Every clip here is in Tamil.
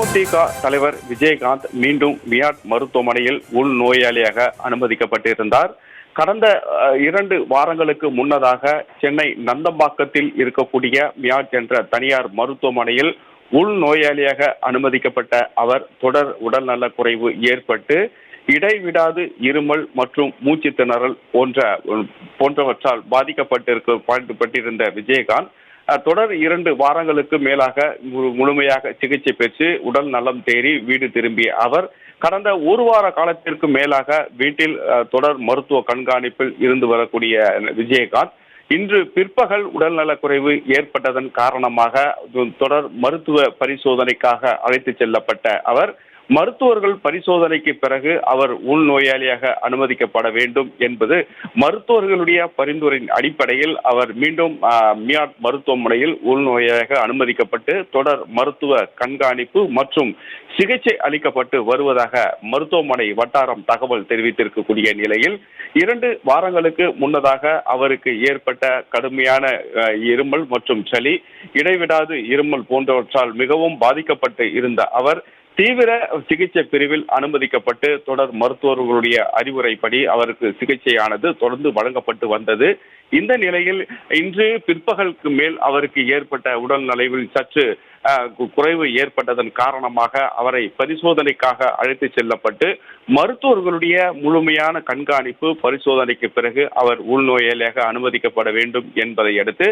தேமுதிக தலைவர் விஜயகாந்த் மீண்டும் மியாட் மருத்துவமனையில் உள்நோயாளியாக அனுமதிக்கப்பட்டிருந்தார். கடந்த 2 வாரங்களுக்கு முன்னதாக சென்னை நந்தம்பாக்கத்தில் இருக்கக்கூடிய மியாட் என்ற தனியார் மருத்துவமனையில் உள்நோயாளியாக அனுமதிக்கப்பட்ட அவர் தொடர் உடல்நலக் குறைவு ஏற்பட்டு இடைவிடாது இருமல் மற்றும் மூச்சு திணறல் போன்றவற்றால் பாதிக்கப்பட்டிருந்த விஜயகாந்த் தொடர் 2 வாரங்களுக்கு மேலாக முழுமையாக சிகிச்சை பெற்று உடல் நலம் தேறி வீடு திரும்பிய அவர் கடந்த 1 வார காலத்திற்கு மேலாக வீட்டில் தொடர் மருத்துவ கண்காணிப்பில் இருந்து வரக்கூடிய விஜயகாந்த் இன்று பிற்பகல் உடல்நலக் குறைவு ஏற்பட்டதன் காரணமாக தொடர் மருத்துவ பரிசோதனைக்காக அழைத்து செல்லப்பட்ட அவர் மருத்துவர்கள் பரிசோதனைக்கு பிறகு அவர் உள்நோயாளியாக அனுமதிக்கப்பட வேண்டும் என்பது மருத்துவர்களுடைய பரிந்துரையின் அடிப்படையில் அவர் மீண்டும் மியாட் மருத்துவமனையில் உள்நோயாளியாக அனுமதிக்கப்பட்டு தொடர் மருத்துவ கண்காணிப்பு மற்றும் சிகிச்சை அளிக்கப்பட்டு வருவதாக மருத்துவமனை வட்டாரம் தகவல் தெரிவித்திருக்கக்கூடிய நிலையில் 2 வாரங்களுக்கு முன்னதாக அவருக்கு ஏற்பட்ட கடுமையான இருமல் மற்றும் சளி, இடைவிடாது இருமல் போன்றவற்றால் மிகவும் பாதிக்கப்பட்டு இருந்த அவர் தீவிர சிகிச்சை பிரிவில் அனுமதிக்கப்பட்டு தொடர் மருத்துவர்களுடைய அறிவுரைப்படி அவருக்கு சிகிச்சையானது தொடர்ந்து வழங்கப்பட்டு வந்தது. இந்த நிலையில் இன்று பிற்பகலுக்கு மேல் அவருக்கு ஏற்பட்ட உடல் நலவில் சற்று குறைவு ஏற்பட்டதன் காரணமாக அவரை பரிசோதனைக்காக அழைத்து செல்லப்பட்டு மருத்துவர்களுடைய முழுமையான கண்காணிப்பு பரிசோதனைக்கு பிறகு அவர் உள்நோயாளியாக அனுமதிக்கப்பட வேண்டும் என்பதை அடுத்து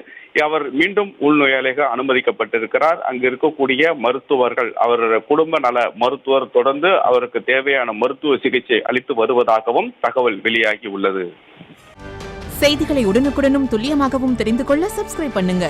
அவர் மீண்டும் உள்நோயாளியாக அனுமதிக்கப்பட்டிருக்கிறார். அங்கு இருக்கக்கூடிய மருத்துவர்கள் அவருடைய குடும்ப நல மருத்துவர் தொடர்ந்து அவருக்கு தேவையான மருத்துவ சிகிச்சை அளித்து வருவதாகவும் தகவல் வெளியாகி உள்ளது. செய்திகளை உடனுக்குடனும் துல்லியமாகவும் தெரிந்து கொள்ள சப்ஸ்கிரைப் பண்ணுங்க.